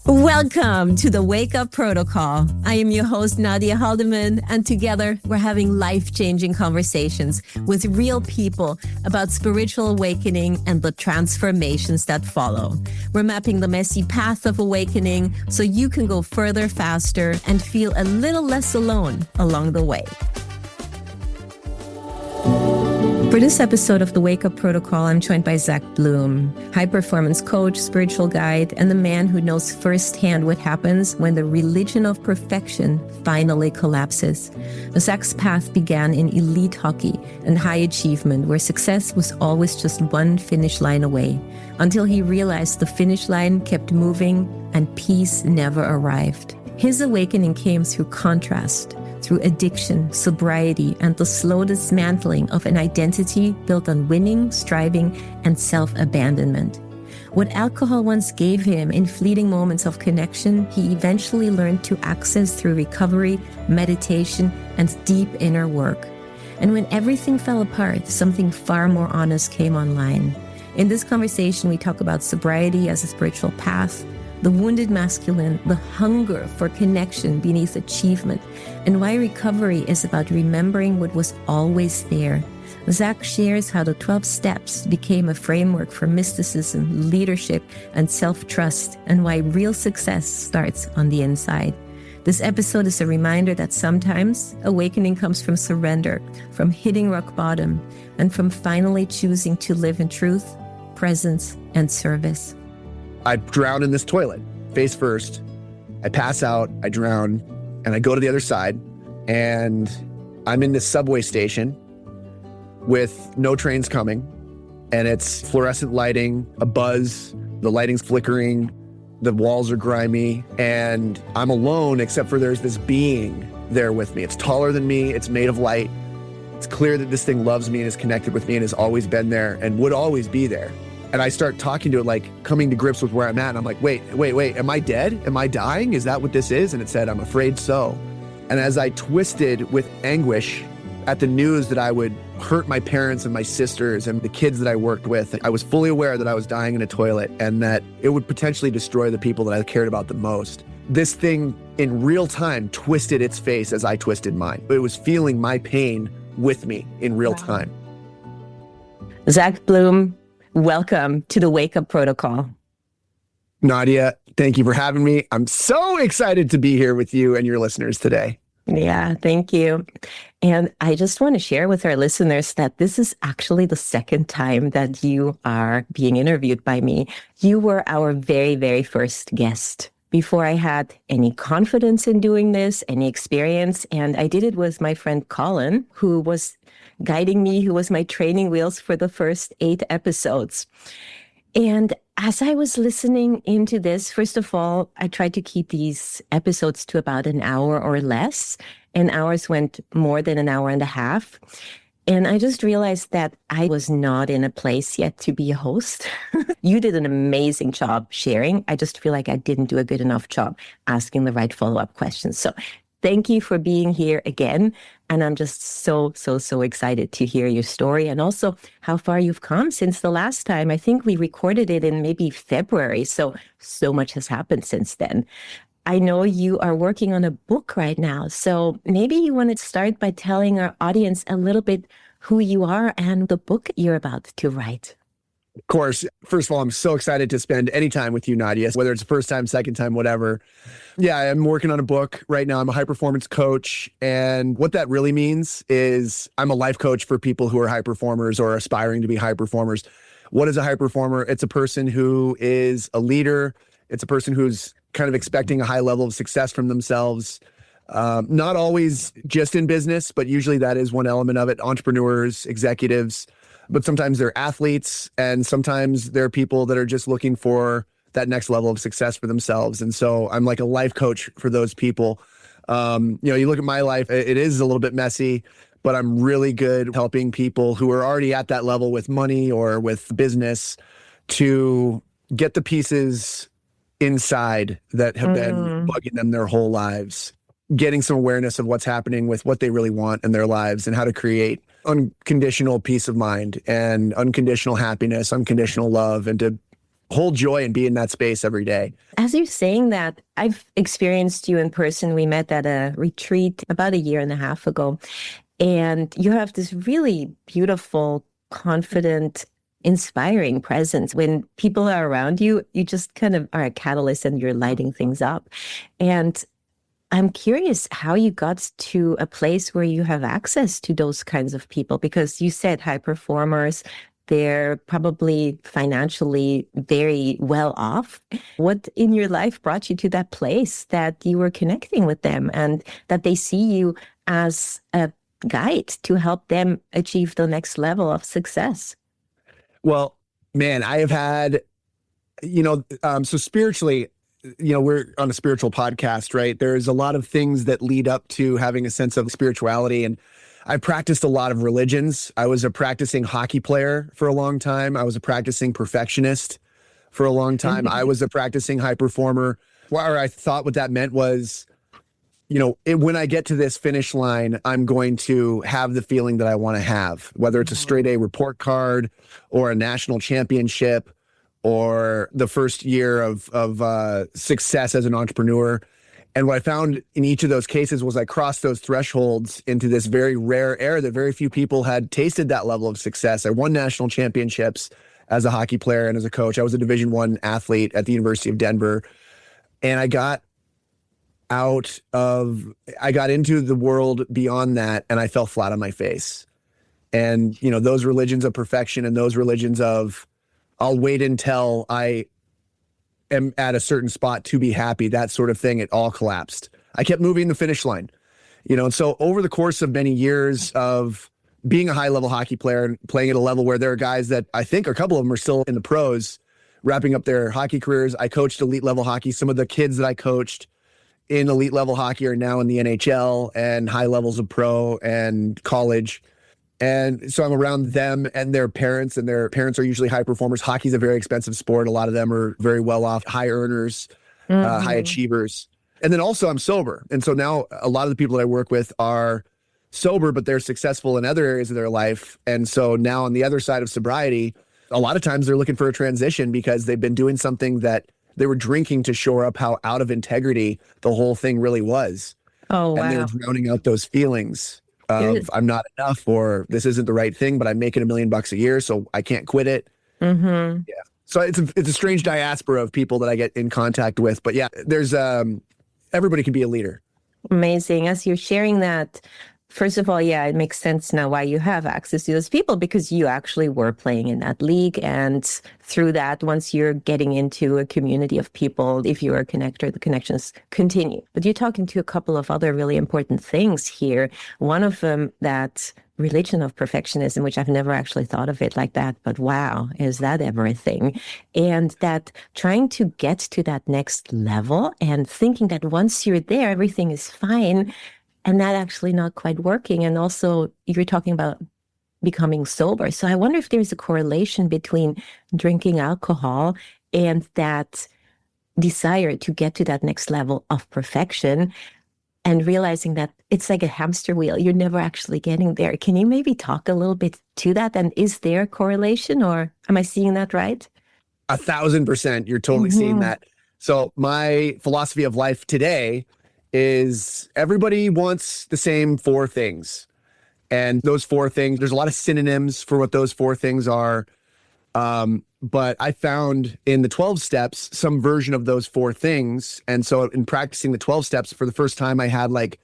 Welcome to the Wake Up Protocol. I am your host, Nadja Haldimann, and together we're having life-changing conversations with real people about spiritual awakening and the transformations that follow. We're mapping the messy path of awakening so you can go further faster and feel a little less alone along the way. For this episode of the Wake Up Protocol, I'm joined by Zach Bloom, high-performance coach, spiritual guide, and the man who knows firsthand what happens when the religion of perfection finally collapses. Zach's path began in elite hockey and high achievement, where success was always just one finish line away, until he realized the finish line kept moving and peace never arrived. His awakening came through contrast, through addiction, sobriety, and the slow dismantling of an identity built on winning, striving, and self-abandonment. What alcohol once gave him in fleeting moments of connection, he eventually learned to access through recovery, meditation, and deep inner work. And when everything fell apart, something far more honest came online. In this conversation, we talk about sobriety as a spiritual path, the wounded masculine, the hunger for connection beneath achievement, and why recovery is about remembering what was always there. Zach shares how the 12 steps became a framework for mysticism, leadership, and self-trust, and why real success starts on the inside. This episode is a reminder that sometimes awakening comes from surrender, from hitting rock bottom, and from finally choosing to live in truth, presence, and service. I drown in this toilet, face first. I pass out, I drown, and I go to the other side, and I'm in this subway station with no trains coming, and it's fluorescent lighting, a buzz, the lighting's flickering, the walls are grimy, and I'm alone except for there's this being there with me. It's taller than me, it's made of light. It's clear that this thing loves me and is connected with me and has always been there and would always be there. And I start talking to it, like coming to grips with where I'm at. And I'm like, wait, am I dead? Am I dying? Is that what this is? And it said, I'm afraid so. And as I twisted with anguish at the news that I would hurt my parents and my sisters and the kids that I worked with, I was fully aware that I was dying in a toilet and that it would potentially destroy the people that I cared about the most. This thing in real time twisted its face as I twisted mine. It was feeling my pain with me in real time. Zach Bloom, welcome to the Wake Up Protocol. Nadja, thank you for having me. I'm so excited to be here with you and your listeners today. Yeah, thank you. And I just want to share with our listeners that this is actually the second time that you are being interviewed by me. You were our very, very first guest before I had any confidence in doing this, any experience. And I did it with my friend Colin, who was guiding me, who was my training wheels for the first 8 episodes. And as I was listening into this, first of all, I tried to keep these episodes to about an hour or less, and ours went more than an hour and a half. And I just realized that I was not in a place yet to be a host. You did an amazing job sharing. I just feel like I didn't do a good enough job asking the right follow-up questions. So thank you for being here again. And I'm just so excited to hear your story and also how far you've come since the last time. I think we recorded it in maybe February. So much has happened since then. I know you are working on a book right now. So maybe you want to start by telling our audience a little bit who you are and the book you're about to write. Of course. First of all, I'm so excited to spend any time with you, Nadja, whether it's the first time, second time, whatever. Yeah, I'm working on a book right now. I'm a high performance coach. And what that really means is I'm a life coach for people who are high performers or aspiring to be high performers. What is a high performer? It's a person who is a leader. It's a person who's kind of expecting a high level of success from themselves. Not always just in business, but usually that is one element of it. Entrepreneurs, executives, but sometimes they're athletes, and sometimes they're people that are just looking for that next level of success for themselves. And so I'm like a life coach for those people. You look at my life, it is a little bit messy, but I'm really good helping people who are already at that level with money or with business to get the pieces inside that have been bugging them their whole lives, getting some awareness of what's happening with what they really want in their lives and how to create unconditional peace of mind and unconditional happiness, unconditional love, and to hold joy and be in that space every day. As you're saying that, I've experienced you in person. We met at a retreat about a year and a half ago. And you have this really beautiful, confident, inspiring presence. When people are around you, you just kind of are a catalyst and you're lighting things up. And I'm curious how you got to a place where you have access to those kinds of people, because you said high performers, they're probably financially very well off. What in your life brought you to that place that you were connecting with them and that they see you as a guide to help them achieve the next level of success? Well, man, I have had, so spiritually, we're on a spiritual podcast, right? There's a lot of things that lead up to having a sense of spirituality. And I practiced a lot of religions. I was a practicing hockey player for a long time. I was a practicing perfectionist for a long time. I was a practicing high performer, where I thought what that meant was, when I get to this finish line, I'm going to have the feeling that I want to have, whether it's a straight A report card or a national championship or the first year of success as an entrepreneur. And what I found in each of those cases was I crossed those thresholds into this very rare era that very few people had tasted that level of success. I won national championships as a hockey player and as a coach. I was a Division I athlete at the University of Denver. And I got into the world beyond that, and I fell flat on my face. And, those religions of perfection and those religions of I'll wait until I am at a certain spot to be happy, that sort of thing, it all collapsed. I kept moving the finish line, and so over the course of many years of being a high level hockey player and playing at a level where there are guys that I think a couple of them are still in the pros, wrapping up their hockey careers. I coached elite level hockey. Some of the kids that I coached in elite level hockey are now in the NHL and high levels of pro and college. And so I'm around them and their parents are usually high performers. Hockey's a very expensive sport. A lot of them are very well off, high earners, high achievers. And then also I'm sober. And so now a lot of the people that I work with are sober, but they're successful in other areas of their life. And so now on the other side of sobriety, a lot of times they're looking for a transition because they've been doing something that they were drinking to shore up how out of integrity the whole thing really was. Oh, wow. And they're drowning out those feelings of I'm not enough, or this isn't the right thing, but I'm making $1 million a year, so I can't quit it. Mm-hmm. Yeah. So it's a strange diaspora of people that I get in contact with. But yeah, there's everybody can be a leader. Amazing. As you're sharing that, first of all, yeah, it makes sense now why you have access to those people, because you actually were playing in that league. And through that, once you're getting into a community of people, if you're a connector, the connections continue. But you're talking to a couple of other really important things here. One of them, that religion of perfectionism, which I've never actually thought of it like that, but wow, is that ever a thing? And that trying to get to that next level and thinking that once you're there, everything is fine, and that actually not quite working. And also you're talking about becoming sober. So I wonder if there's a correlation between drinking alcohol and that desire to get to that next level of perfection, and realizing that it's like a hamster wheel. You're never actually getting there. Can you maybe talk a little bit to that? And is there a correlation, or am I seeing that right? 1,000%. You're totally seeing that. So my philosophy of life today is everybody wants the same 4 things. And those 4 things, there's a lot of synonyms for what those 4 things are. But I found in the 12 steps some version of those 4 things. And so in practicing the 12 steps for the first time, I had like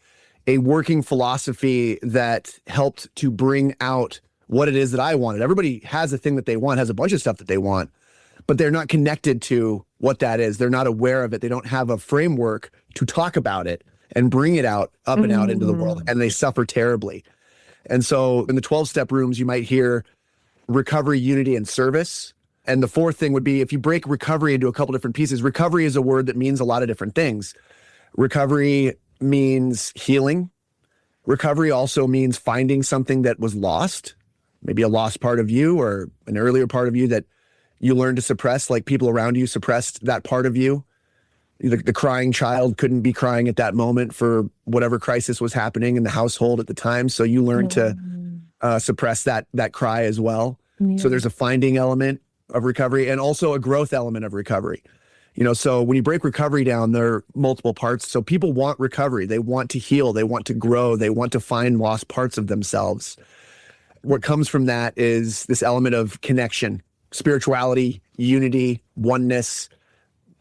a working philosophy that helped to bring out what it is that I wanted. Everybody has a thing that they want, has a bunch of stuff that they want, but they're not connected to what that is. They're not aware of it. They don't have a framework to talk about it and bring it out up and out into the world. And they suffer terribly. And so in the 12-step rooms, you might hear recovery, unity, and service. And the 4th thing would be, if you break recovery into a couple different pieces, recovery is a word that means a lot of different things. Recovery means healing. Recovery also means finding something that was lost, maybe a lost part of you or an earlier part of you that you learned to suppress, like people around you suppressed that part of you. The crying child couldn't be crying at that moment for whatever crisis was happening in the household at the time. So you learned to suppress that cry as well. Yeah. So there's a finding element. of recovery and also a growth element of recovery. So when you break recovery down, there are multiple parts. So people want recovery. They want to heal. They want to grow. They want to find lost parts of themselves. What comes from that is this element of connection, spirituality, unity, oneness,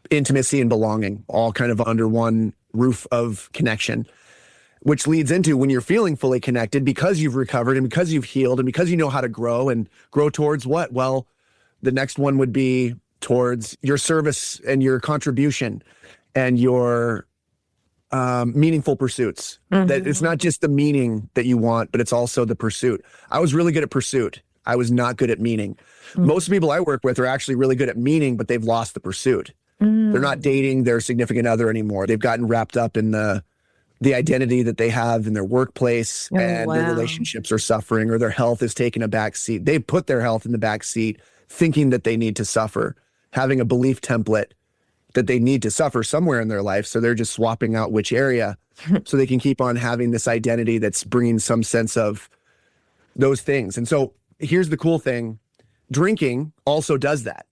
intimacy, and belonging, all kind of under one roof of connection, which leads into when you're feeling fully connected because you've recovered and because you've healed and because you know how to grow and grow towards what? Well, the next one would be towards your service and your contribution and your meaningful pursuits. That it's not just the meaning that you want, but it's also the pursuit. I was really good at pursuit. I was not good at meaning. Most people I work with are actually really good at meaning, but they've lost the pursuit. They're not dating their significant other anymore. They've gotten wrapped up in the identity that they have in their workplace, and their relationships are suffering, or their health is taking a back seat. They put their health in the back seat thinking that they need to suffer, having a belief template that they need to suffer somewhere in their life. So they're just swapping out which area so they can keep on having this identity that's bringing some sense of those things. And so here's the cool thing. Drinking also does that,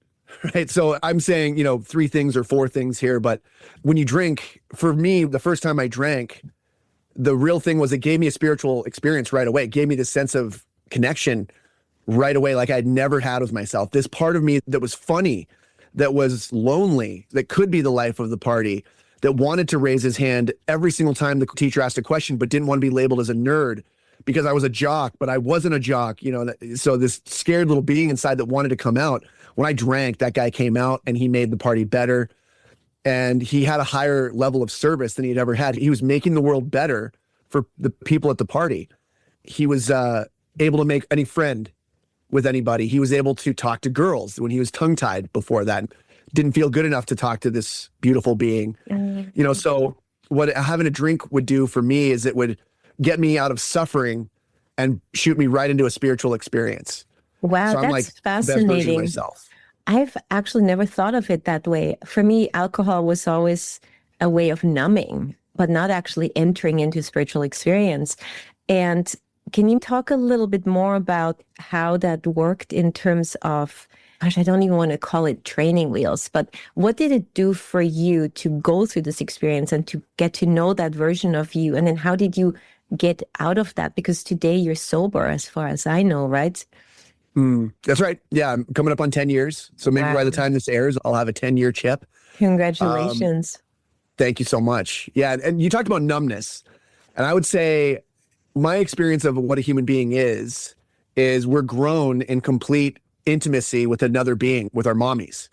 right? So I'm saying, 3 things or 4 things here, but when you drink, for me, the first time I drank, the real thing was it gave me a spiritual experience right away. It gave me this sense of connection right away, like I'd never had with myself. This part of me that was funny, that was lonely, that could be the life of the party, that wanted to raise his hand every single time the teacher asked a question, but didn't want to be labeled as a nerd because I was a jock, but I wasn't a jock, so this scared little being inside that wanted to come out. When I drank, that guy came out and he made the party better. And he had a higher level of service than he'd ever had. He was making the world better for the people at the party. He was able to make any friend with anybody. He was able to talk to girls when he was tongue-tied before that. Didn't feel good enough to talk to this beautiful being. So what having a drink would do for me is it would get me out of suffering and shoot me right into a spiritual experience. Wow, so that's fascinating. I've actually never thought of it that way. For me, alcohol was always a way of numbing, but not actually entering into spiritual experience. And can you talk a little bit more about how that worked in terms of, gosh, I don't even want to call it training wheels, but what did it do for you to go through this experience and to get to know that version of you? And then how did you get out of that? Because today you're sober, as far as I know, right? That's right. Yeah, I'm coming up on 10 years. So maybe by the time this airs, I'll have a 10-year chip. Congratulations. Thank you so much. Yeah, and you talked about numbness. And I would say my experience of what a human being is we're grown in complete intimacy with another being, with our mommies.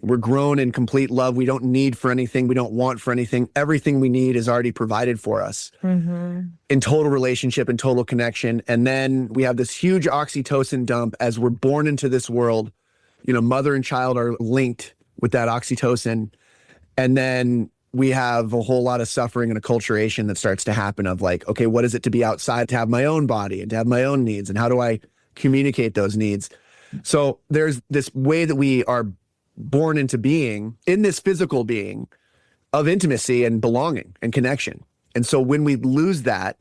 We're grown in complete love. We don't need for anything. We don't want for anything. Everything we need is already provided for us in total relationship and total connection. And then we have this huge oxytocin dump as we're born into this world. Mother and child are linked with that oxytocin. And then we have a whole lot of suffering and acculturation that starts to happen of like, okay, what is it to be outside, to have my own body and to have my own needs? And how do I communicate those needs? So there's this way that we are born into being, in this physical being of intimacy and belonging and connection. And so when we lose that,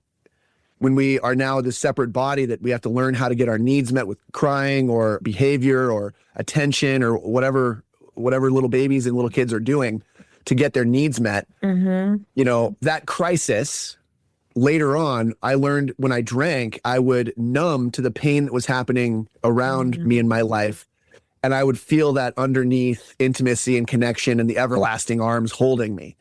when we are now this separate body that we have to learn how to get our needs met with crying or behavior or attention or whatever little babies and little kids are doing to get their needs met, that crisis later on, I learned when I drank, I would numb to the pain that was happening around me in my life. And I would feel that underneath intimacy and connection and the everlasting arms holding me,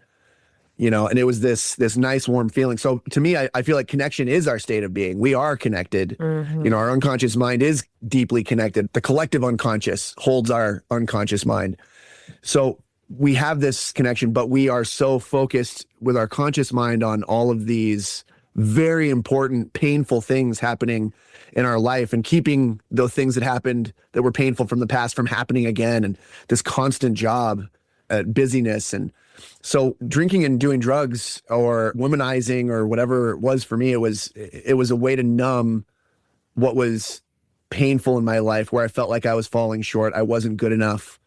and it was this nice warm feeling. So to me, I feel like connection is our state of being. We are connected. Our unconscious mind is deeply connected. The collective unconscious holds our unconscious mind. So we have this connection, but we are so focused with our conscious mind on all of these very important, painful things happening in our life and keeping those things that happened that were painful from the past from happening again, and this constant job at busyness. And so drinking and doing drugs or womanizing or whatever it was for me, it was a way to numb what was painful in my life, where I felt like I was falling short. I wasn't good enough.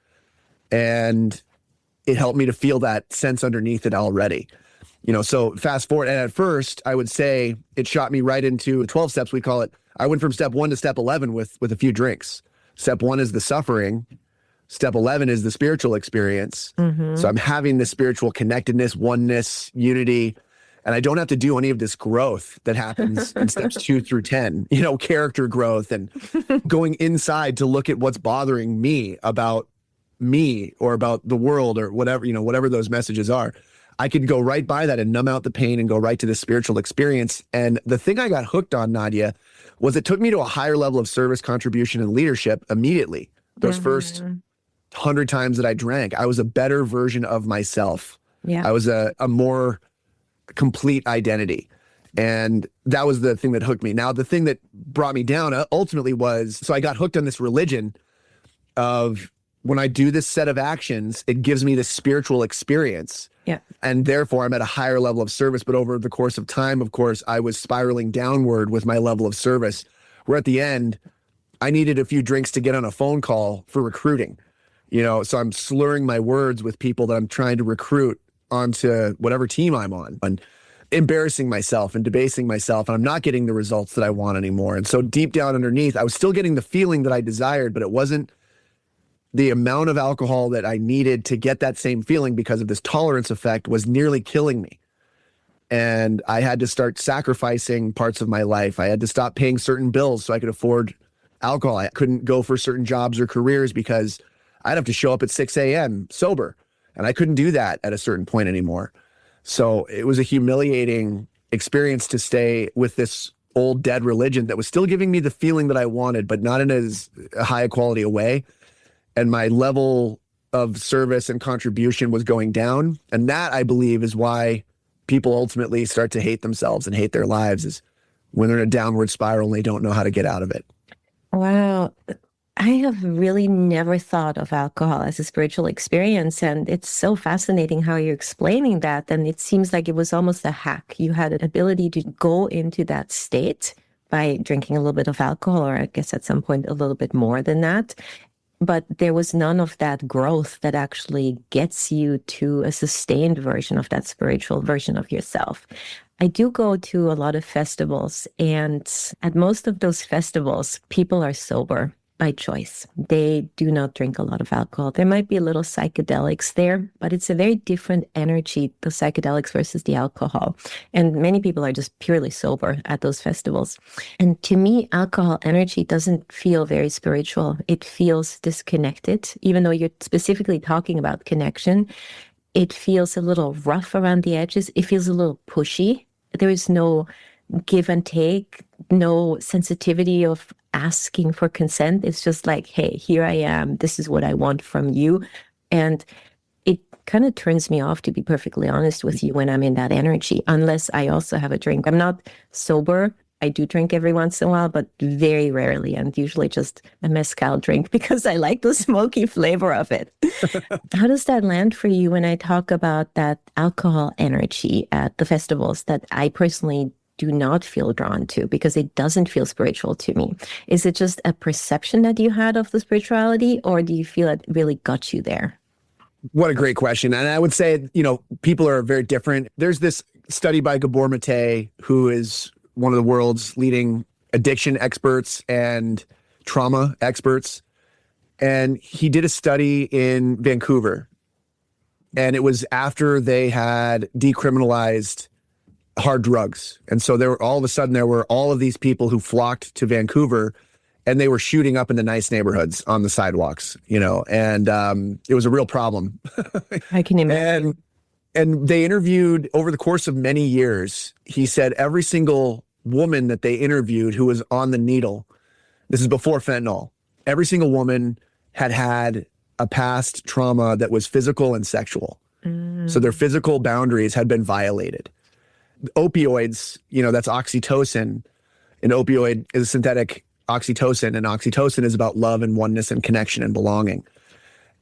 And it helped me to feel that sense underneath it already. So fast forward. And at first I would say it shot me right into 12 steps. We call it. I went from step 1 to step 11 with a few drinks. Step 1 is the suffering. Step 11 is the spiritual experience. Mm-hmm. So I'm having this spiritual connectedness, oneness, unity, and I don't have to do any of this growth that happens in steps 2 through 10, character growth and going inside to look at what's bothering me about me or about the world or whatever, whatever those messages are. I could go right by that and numb out the pain and go right to the spiritual experience. And the thing I got hooked on, Nadja, was it took me to a higher level of service, contribution, and leadership immediately. Those first 100 times that I drank, I was a better version of myself. Yeah. I was a more complete identity. And that was the thing that hooked me. Now, the thing that brought me down ultimately was, so I got hooked on this religion of when I do this set of actions, it gives me this spiritual experience. Yeah. And therefore, I'm at a higher level of service. But over the course of time, of course, I was spiraling downward with my level of service, where at the end, I needed a few drinks to get on a phone call for recruiting. So I'm slurring my words with people that I'm trying to recruit onto whatever team I'm on, and embarrassing myself and debasing myself. And I'm not getting the results that I want anymore. And so deep down underneath, I was still getting the feeling that I desired, but it wasn't the amount of alcohol that I needed to get that same feeling, because of this tolerance effect was nearly killing me. And I had to start sacrificing parts of my life. I had to stop paying certain bills so I could afford alcohol. I couldn't go for certain jobs or careers because I'd have to show up at 6 a.m. sober. And I couldn't do that at a certain point anymore. So it was a humiliating experience to stay with this old dead religion that was still giving me the feeling that I wanted, but not in as high a quality a way. And my level of service and contribution was going down. And that, I believe, is why people ultimately start to hate themselves and hate their lives, is when they're in a downward spiral and they don't know how to get out of it. Wow. I have really never thought of alcohol as a spiritual experience. And it's so fascinating how you're explaining that. And it seems like it was almost a hack. You had an ability to go into that state by drinking a little bit of alcohol, or I guess at some point a little bit more than that. But there was none of that growth that actually gets you to a sustained version of that spiritual version of yourself. I do go to a lot of festivals, and at most of those festivals, people are sober by choice. They do not drink a lot of alcohol. There might be a little psychedelics there, but it's a very different energy, the psychedelics versus the alcohol. And many people are just purely sober at those festivals. And to me, alcohol energy doesn't feel very spiritual. It feels disconnected, even though you're specifically talking about connection. It feels a little rough around the edges. It feels a little pushy. There is no give and take, no sensitivity of asking for consent. It's just like, hey, here I am. This is what I want from you. And it kind of turns me off, to be perfectly honest with you, when I'm in that energy, unless I also have a drink. I'm not sober. I do drink every once in a while, but very rarely, and usually just a mezcal drink because I like the smoky flavor of it. How does that land for you when I talk about that alcohol energy at the festivals that I personally do not feel drawn to because it doesn't feel spiritual to me? Is it just a perception that you had of the spirituality, or do you feel it really got you there? What a great question. And I would say, people are very different. There's this study by Gabor Mate, who is one of the world's leading addiction experts and trauma experts. And he did a study in Vancouver. And it was after they had decriminalized hard drugs. And so all of a sudden there were all of these people who flocked to Vancouver, and they were shooting up in the nice neighborhoods on the sidewalks, and it was a real problem. I can imagine. And they interviewed over the course of many years. He said every single woman that they interviewed who was on the needle, this is before fentanyl, every single woman had a past trauma that was physical and sexual. So their physical boundaries had been violated. Opioids, that's oxytocin. An opioid is a synthetic oxytocin, and oxytocin is about love and oneness and connection and belonging.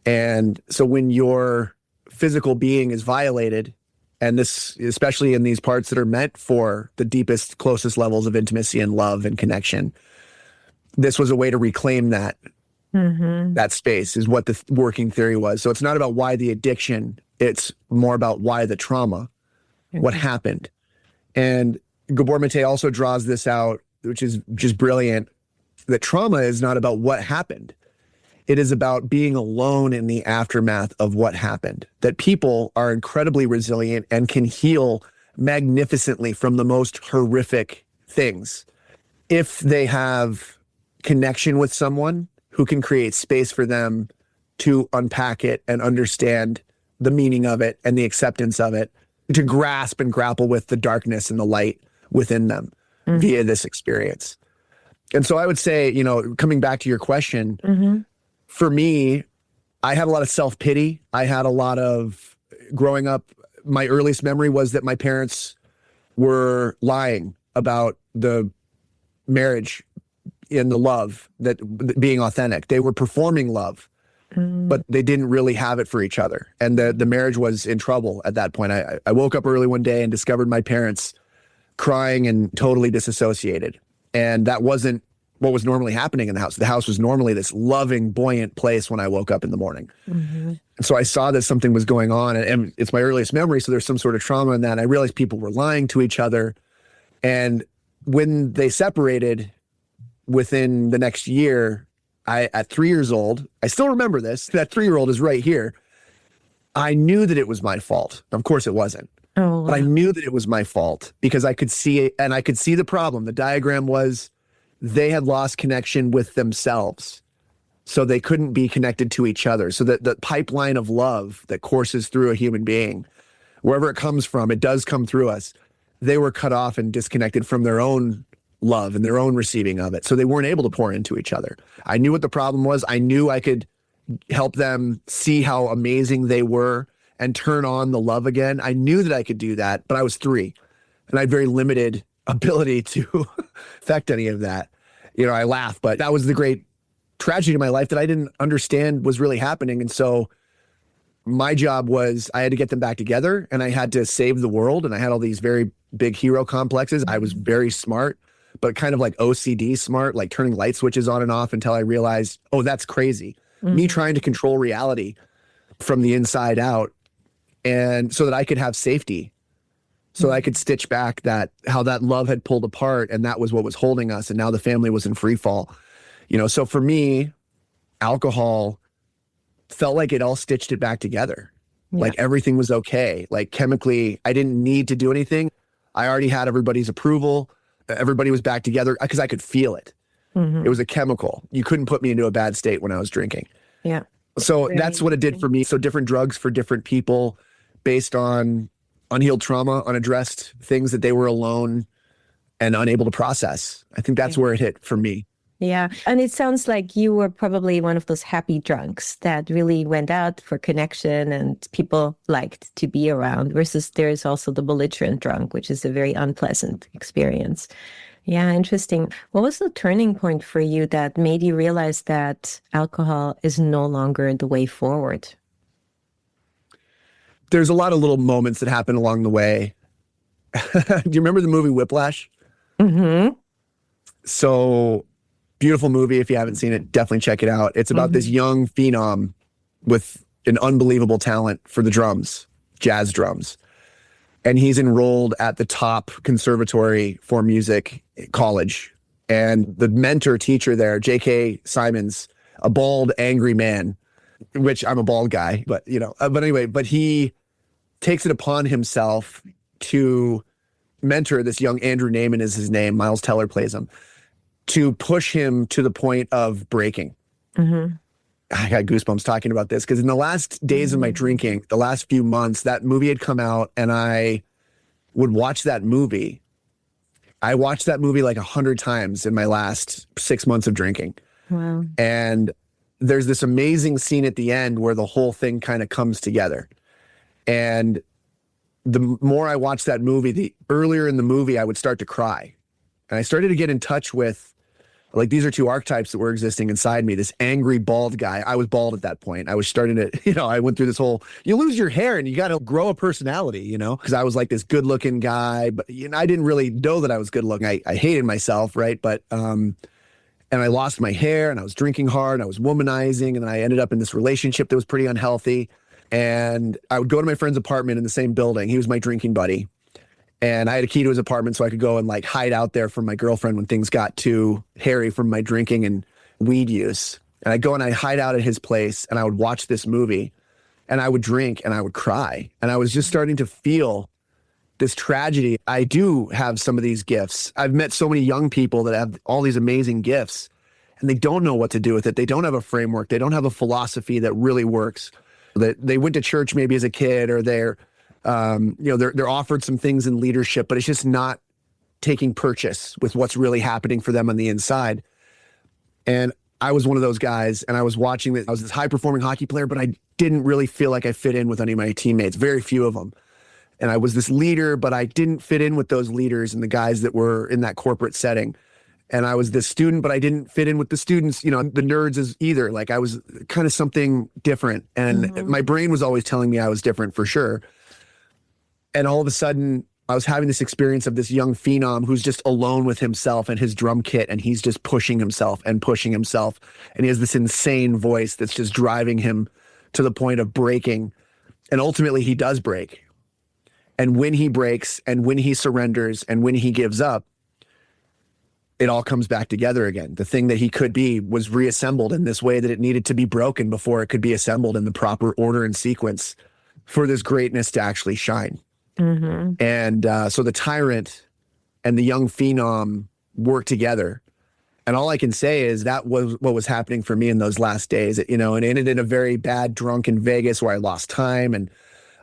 And so when your physical being is violated, and this, especially in these parts that are meant for the deepest, closest levels of intimacy and love and connection, this was a way to reclaim that. That space is what the working theory was. So it's not about why the addiction, it's more about why the trauma, what happened. And Gabor Mate also draws this out, which is just brilliant, that trauma is not about what happened. It is about being alone in the aftermath of what happened, that people are incredibly resilient and can heal magnificently from the most horrific things if they have connection with someone who can create space for them to unpack it and understand the meaning of it and the acceptance of it, to grasp and grapple with the darkness and the light within them via this experience. And so I would say, coming back to your question, for me, I had a lot of self-pity. I had a lot of, growing up, my earliest memory was that my parents were lying about the marriage and the love, that being authentic. They were performing love, but they didn't really have it for each other. And the marriage was in trouble at that point. I woke up early one day and discovered my parents crying and totally disassociated. And that wasn't what was normally happening in the house. The house was normally this loving, buoyant place when I woke up in the morning. And so I saw that something was going on, and it's my earliest memory, so there's some sort of trauma in that. And I realized people were lying to each other. And when they separated within the next year, at 3 years old, I still remember this, that 3-year-old is right here. I knew that it was my fault. Of course it wasn't. Oh, But I knew that it was my fault because I could see it, and I could see the problem. The diagram was they had lost connection with themselves, so they couldn't be connected to each other. So that the pipeline of love that courses through a human being, wherever it comes from, it does come through us. They were cut off and disconnected from their own love and their own receiving of it. So they weren't able to pour into each other. I knew what the problem was. I knew I could help them see how amazing they were and turn on the love again. I knew that I could do that, but I was 3 and I had very limited ability to affect any of that. I laugh, but that was the great tragedy in my life that I didn't understand was really happening. And so my job was I had to get them back together, and I had to save the world. And I had all these very big hero complexes. I was very smart, but kind of like OCD smart, like turning light switches on and off until I realized, oh, that's crazy. Me trying to control reality from the inside out, and so that I could have safety, so that I could stitch back how that love had pulled apart, and that was what was holding us. And now the family was in free fall. So for me, alcohol felt like it all stitched it back together. Yeah. Like everything was okay. Like chemically, I didn't need to do anything. I already had everybody's approval. Everybody was back together because I could feel it. It was a chemical. You couldn't put me into a bad state when I was drinking. Yeah. So that's what it did for me. So different drugs for different people based on unhealed trauma, unaddressed things that they were alone and unable to process. I think that's where it hit for me. Yeah. And it sounds like you were probably one of those happy drunks that really went out for connection and people liked to be around, versus there's also the belligerent drunk, which is a very unpleasant experience. Yeah, interesting. What was the turning point for you that made you realize that alcohol is no longer the way forward? There's a lot of little moments that happen along the way. Do you remember the movie Whiplash? So beautiful movie. If you haven't seen it, definitely check it out. It's about this young phenom with an unbelievable talent for the drums, jazz drums. And he's enrolled at the top conservatory for music college. And the mentor teacher there, J.K. Simons, a bald, angry man, which I'm a bald guy, but but he takes it upon himself to mentor this young Andrew Naiman is his name. Miles Teller plays him, to push him to the point of breaking. I got goosebumps talking about this because in the last days of my drinking, the last few months, that movie had come out and I would watch that movie. I watched that movie like 100 times in my last 6 months of drinking. Wow. And there's this amazing scene at the end where the whole thing kind of comes together. And the more I watched that movie, the earlier in the movie, I would start to cry. And I started to get in touch with, like, these are two archetypes that were existing inside me. This angry, bald guy. I was bald at that point. I was starting to, I went through this whole, you lose your hair and you got to grow a personality, because I was like this good looking guy, but I didn't really know that I was good looking. I hated myself. Right. But, and I lost my hair and I was drinking hard and I was womanizing. And then I ended up in this relationship that was pretty unhealthy. And I would go to my friend's apartment in the same building. He was my drinking buddy. And I had a key to his apartment so I could go and like hide out there from my girlfriend when things got too hairy from my drinking and weed use. And I'd go and I'd hide out at his place and I would watch this movie and I would drink and I would cry. And I was just starting to feel this tragedy. I do have some of these gifts. I've met so many young people that have all these amazing gifts and they don't know what to do with it. They don't have a framework. They don't have a philosophy that really works. That they went to church maybe as a kid, or they're offered some things in leadership, but it's just not taking purchase with what's really happening for them on the inside. And I was one of those guys, and I was watching this. I was this high-performing hockey player, but I didn't really feel like I fit in with any of my teammates, very few of them. And I was this leader, but I didn't fit in with those leaders and the guys that were in that corporate setting. And I was this student, but I didn't fit in with the students, the nerds as either. Like I was kind of something different. And my brain was always telling me I was different for sure. And all of a sudden, I was having this experience of this young phenom who's just alone with himself and his drum kit, and he's just pushing himself and pushing himself. And he has this insane voice that's just driving him to the point of breaking. And ultimately, he does break. And when he breaks and when he surrenders and when he gives up, it all comes back together again. The thing that he could be was reassembled in this way that it needed to be broken before it could be assembled in the proper order and sequence for this greatness to actually shine. And so the tyrant and the young phenom work together. And all I can say is that was what was happening for me in those last days, and it ended in a very bad drunk in Vegas where I lost time and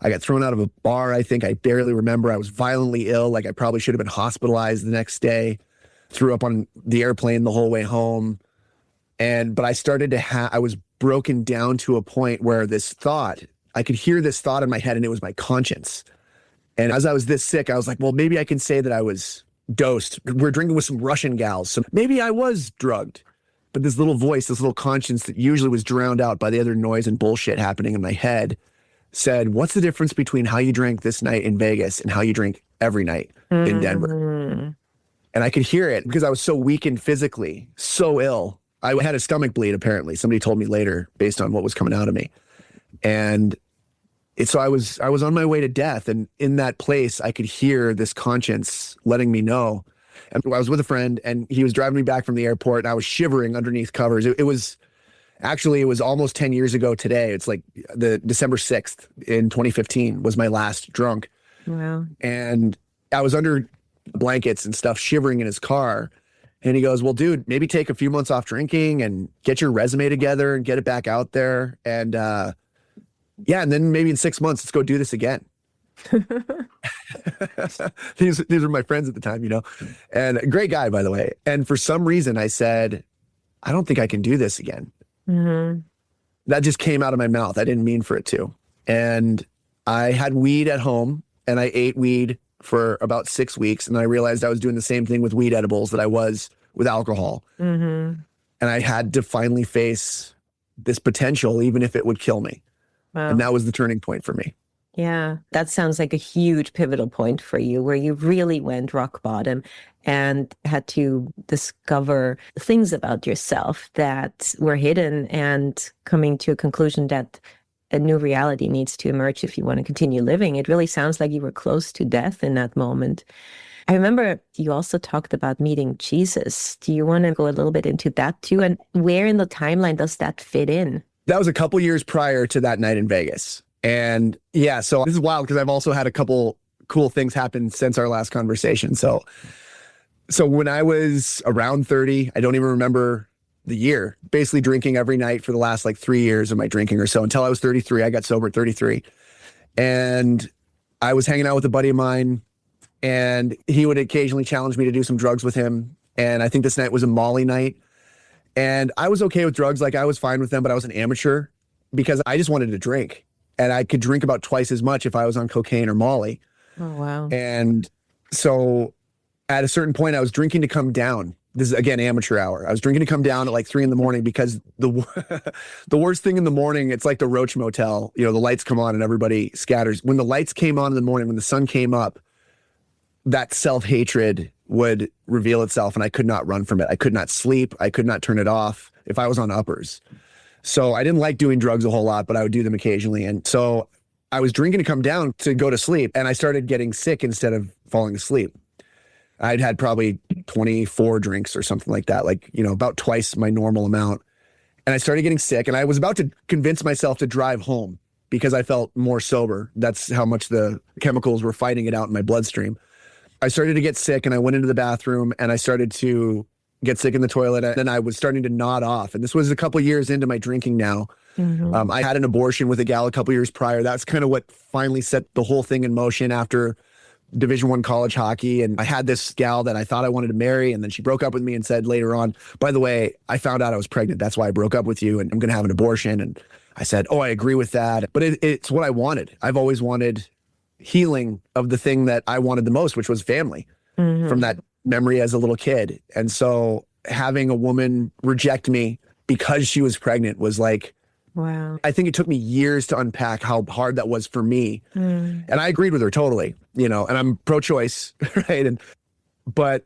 I got thrown out of a bar. I think I barely remember. I was violently ill. Like I probably should have been hospitalized the next day. Threw up on the airplane the whole way home. But I started to I was broken down to a point where I could hear this thought in my head, and it was my conscience. And as I was this sick, I was like, well, maybe I can say that I was dosed. We're drinking with some Russian gals, so maybe I was drugged. But this little voice, this little conscience that usually was drowned out by the other noise and bullshit happening in my head said, what's the difference between how you drank this night in Vegas and how you drink every night in Denver? And I could hear it because I was so weakened physically, so ill. I had a stomach bleed, apparently. Somebody told me later based on what was coming out of me. And so I was on my way to death. And in that place, I could hear this conscience letting me know. And I was with a friend, and he was driving me back from the airport, and I was shivering underneath covers. It was almost 10 years ago today. It's like the December 6th in 2015 was my last drunk. Wow. And I was under blankets and stuff, shivering in his car. And he goes, well, dude, maybe take a few months off drinking and get your resume together and get it back out there. And and then maybe in 6 months, let's go do this again. These were my friends at the time, and a great guy, by the way. And for some reason I said, I don't think I can do this again. That just came out of my mouth. I didn't mean for it to. And I had weed at home, and I ate weed for about 6 weeks. And I realized I was doing the same thing with weed edibles that I was with alcohol. And I had to finally face this potential, even if it would kill me. Wow. And that was the turning point for me. Yeah, that sounds like a huge pivotal point for you, where you really went rock bottom and had to discover things about yourself that were hidden, and coming to a conclusion that a new reality needs to emerge if you want to continue living. It really sounds like you were close to death in that moment. I remember you also talked about meeting Jesus. Do you want to go a little bit into that too? And where in the timeline does that fit in? That was a couple years prior to that night in Vegas. And yeah, so this is wild because I've also had a couple cool things happen since our last conversation. So when I was around 30, I don't even remember the year, basically drinking every night for the last 3 years of my drinking or so, until I was 33. I got sober at 33. And I was hanging out with a buddy of mine, and he would occasionally challenge me to do some drugs with him. And I think this night was a Molly night. And I was okay with drugs. I was fine with them, but I was an amateur because I just wanted to drink. And I could drink about twice as much if I was on cocaine or Molly. Oh, wow. And so at a certain point, I was drinking to come down. This is, again, amateur hour. I was drinking to come down at 3 a.m. because the worst thing in the morning, it's like the Roach Motel. The lights come on and everybody scatters. When the lights came on in the morning, when the sun came up, that self-hatred would reveal itself, and I could not run from it. I could not sleep. I could not turn it off if I was on uppers. So I didn't like doing drugs a whole lot, but I would do them occasionally. And so I was drinking to come down to go to sleep, and I started getting sick instead of falling asleep. I'd had probably 24 drinks or something like that, about twice my normal amount. And I started getting sick, and I was about to convince myself to drive home because I felt more sober. That's how much the chemicals were fighting it out in my bloodstream. I started to get sick, and I went into the bathroom, and I started to get sick in the toilet. And then I was starting to nod off. And this was a couple years into my drinking now. I had an abortion with a gal a couple years prior. That's kind of what finally set the whole thing in motion after Division I college hockey. And I had this gal that I thought I wanted to marry. And then she broke up with me and said later on, by the way, I found out I was pregnant. That's why I broke up with you, and I'm going to have an abortion. And I said, oh, I agree with that. But it's what I wanted. I've always wanted healing of the thing that I wanted the most, which was family from that memory as a little kid. And so having a woman reject me because she was pregnant was like, wow. I think it took me years to unpack how hard that was for me. And I agreed with her totally, and I'm pro-choice, right? But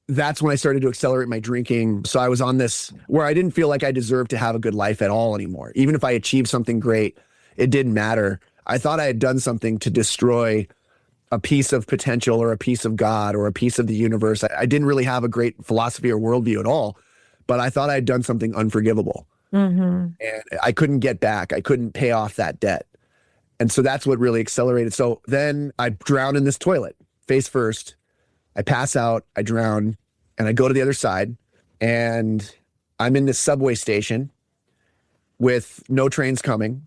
that's when I started to accelerate my drinking. So I was on this where I didn't feel like I deserved to have a good life at all anymore. Even if I achieved something great, it didn't matter. I thought I had done something to destroy a piece of potential or a piece of God or a piece of the universe. I didn't really have a great philosophy or worldview at all, but I thought I had done something unforgivable. And I couldn't get back. I couldn't pay off that debt. And so that's what really accelerated. So then I drown in this toilet, face first. I pass out, I drown, and I go to the other side, and I'm in this subway station with no trains coming,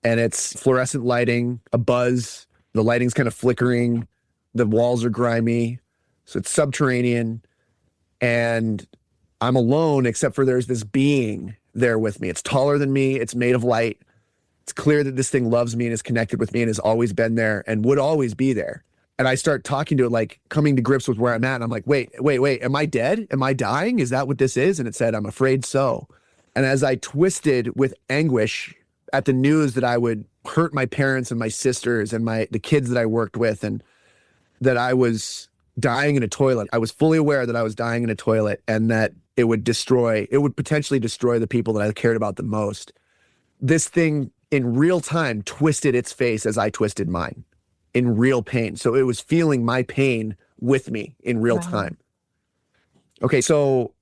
and it's fluorescent lighting, a buzz. The lighting's kind of flickering. The walls are grimy. So it's subterranean, and I'm alone except for there's this being there with me. It's taller than me. It's made of light. It's clear that this thing loves me and is connected with me and has always been there and would always be there. And I start talking to it, like coming to grips with where I'm at. And I'm like, wait, am I dead? Am I dying? Is that what this is? And it said, I'm afraid so. And as I twisted with anguish at the news that I would hurt my parents and my sisters and the kids that I worked with, and that I was dying in a toilet, I was fully aware that I was dying in a toilet and that it would potentially destroy the people that I cared about the most. This thing in real time twisted its face as I twisted mine in real pain. So it was feeling my pain with me in real time. Okay, so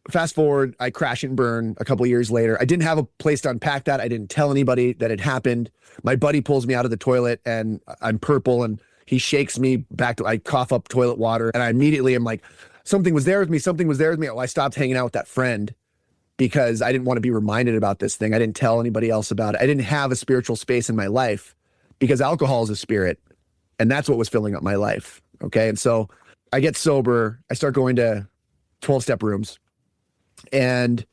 fast forward, I crash and burn a couple of years later. I didn't have a place to unpack that. I didn't tell anybody that it happened. My buddy pulls me out of the toilet and I'm purple, and he shakes me back to, I cough up toilet water, and I immediately am like, something was there with me. Oh, I stopped hanging out with that friend because I didn't want to be reminded about this thing. I didn't tell anybody else about it. I didn't have a spiritual space in my life because alcohol is a spirit, and that's what was filling up my life. Okay. And so I get sober. I start going to 12-step rooms, and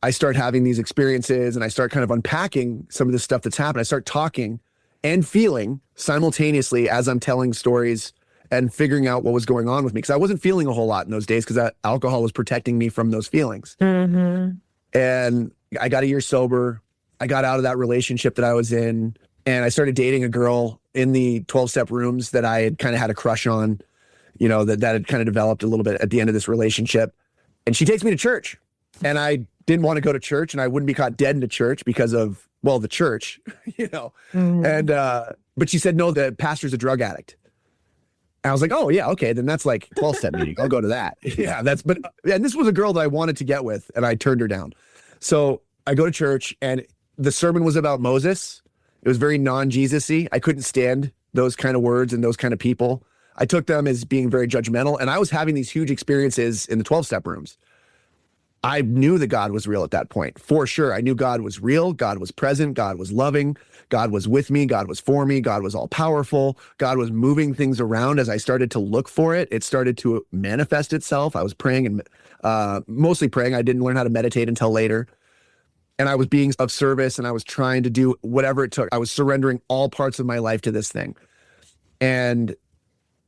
I start having these experiences, and I start kind of unpacking some of the stuff that's happened. I start talking and feeling simultaneously as I'm telling stories and figuring out what was going on with me. Because I wasn't feeling a whole lot in those days because alcohol was protecting me from those feelings. And I got a year sober. I got out of that relationship that I was in, and I started dating a girl in the 12-step rooms that I had kind of had a crush on, that had kind of developed a little bit at the end of this relationship. And she takes me to church, and I didn't want to go to church, and I wouldn't be caught dead in a church because of, the church, And, but she said, no, the pastor's a drug addict. And I was like, oh yeah, okay, then that's like 12-step meeting. I'll go to that. And this was a girl that I wanted to get with, and I turned her down. So I go to church, and the sermon was about Moses. It was very non-Jesus-y. I couldn't stand those kind of words and those kind of people. I took them as being very judgmental, and I was having these huge experiences in the 12-step rooms. I knew that God was real at that point, for sure. I knew God was real. God was present. God was loving. God was with me. God was for me. God was all powerful. God was moving things around as I started to look for it. It started to manifest itself. I was praying and mostly praying. I didn't learn how to meditate until later. And I was being of service, and I was trying to do whatever it took. I was surrendering all parts of my life to this thing. And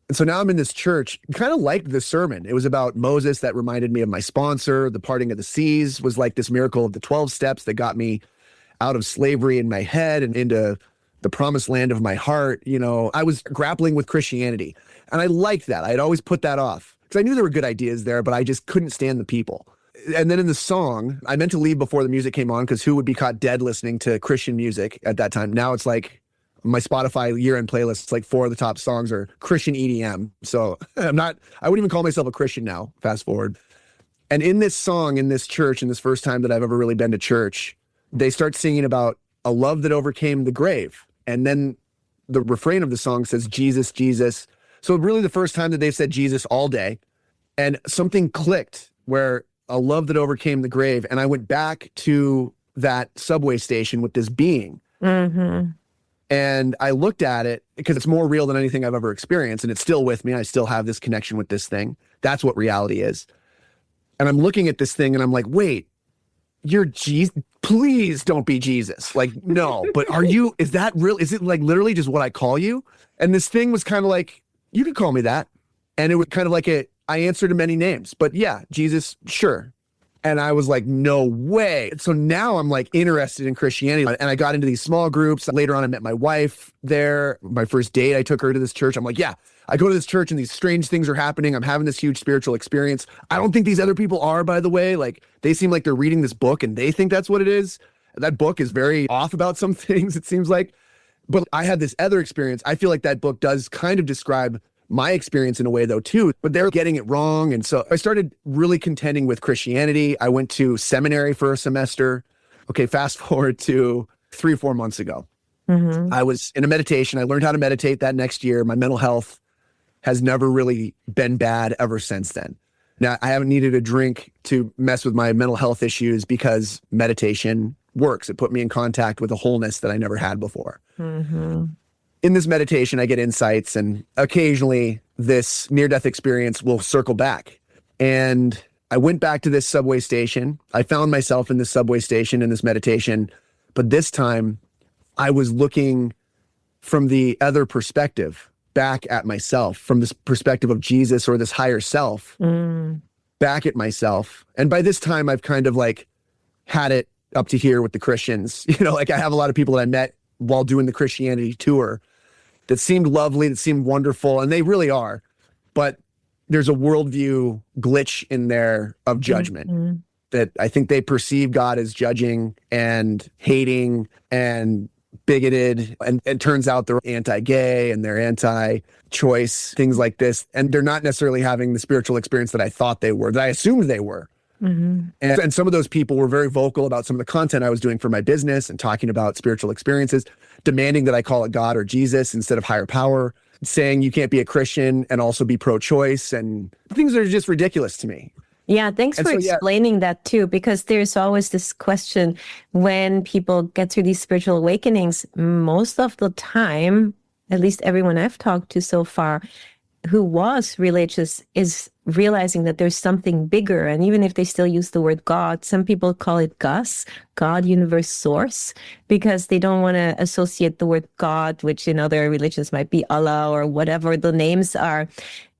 so now I'm in this church, kind of like the sermon. It was about Moses. That reminded me of my sponsor. The parting of the seas was like this miracle of the 12 steps that got me out of slavery in my head and into the promised land of my heart. I was grappling with Christianity, and I liked that. I'd always put that off because I knew there were good ideas there, but I just couldn't stand the people. And then in the song, I meant to leave before the music came on because who would be caught dead listening to Christian music at that time? Now it's like my Spotify year-end playlist, it's like 4 of the top songs are Christian EDM. So I wouldn't even call myself a Christian now, fast forward. And in this song, in this church, in this first time that I've ever really been to church, they start singing about a love that overcame the grave. And then the refrain of the song says, Jesus, Jesus. So really the first time that they've said Jesus all day. And something clicked where a love that overcame the grave. And I went back to that subway station with this being. Mm-hmm. And I looked at it because it's more real than anything I've ever experienced. And it's still with me. I still have this connection with this thing. That's what reality is. And I'm looking at this thing and I'm like, wait, you're Jesus? Please don't be Jesus. Like, no, but is that real? Is it like literally just what I call you? And this thing was kind of like, you could call me that. And it was kind of like I answered to many names, but yeah, Jesus, sure. And I was like, no way. So now I'm like interested in Christianity. And I got into these small groups. Later on, I met my wife there. My first date, I took her to this church. I'm like, yeah, I go to this church and these strange things are happening. I'm having this huge spiritual experience. I don't think these other people are, by the way. Like, they seem like they're reading this book and they think that's what it is. That book is very off about some things, it seems like. But I had this other experience. I feel like that book does kind of describe my experience in a way though too, but they're getting it wrong. And so I started really contending with Christianity. I went to seminary for a semester. Okay, fast forward to 3 or 4 months ago. Mm-hmm. I was in a meditation. I learned how to meditate that next year. My mental health has never really been bad ever since then. Now, I haven't needed a drink to mess with my mental health issues because meditation works. It put me in contact with a wholeness that I never had before. Mm-hmm. In this meditation, I get insights, and occasionally this near-death experience will circle back. And I went back to this subway station. I found myself in this subway station in this meditation, but this time I was looking from the other perspective, back at myself, from this perspective of Jesus or this higher self, back at myself. And by this time, I've kind of like had it up to here with the Christians. You know, like I have a lot of people that I met while doing the Christianity tour that seemed lovely, that seemed wonderful, and they really are. But there's a worldview glitch in there of judgment that I think they perceive God as judging and hating and bigoted. And it turns out they're anti-gay and they're anti-choice, things like this. And they're not necessarily having the spiritual experience that I thought they were, that I assumed they were. Mm-hmm. And some of those people were very vocal about some of the content I was doing for my business and talking about spiritual experiences, demanding that I call it God or Jesus instead of higher power, saying you can't be a Christian and also be pro-choice, and things that are just ridiculous to me. Yeah, thanks for explaining that too, because there's always this question when people get through these spiritual awakenings, most of the time, at least everyone I've talked to so far, who was religious is realizing that there's something bigger. And even if they still use the word God, some people call it GUS, God, Universe, Source, because they don't want to associate the word God, which in other religions might be Allah or whatever the names are.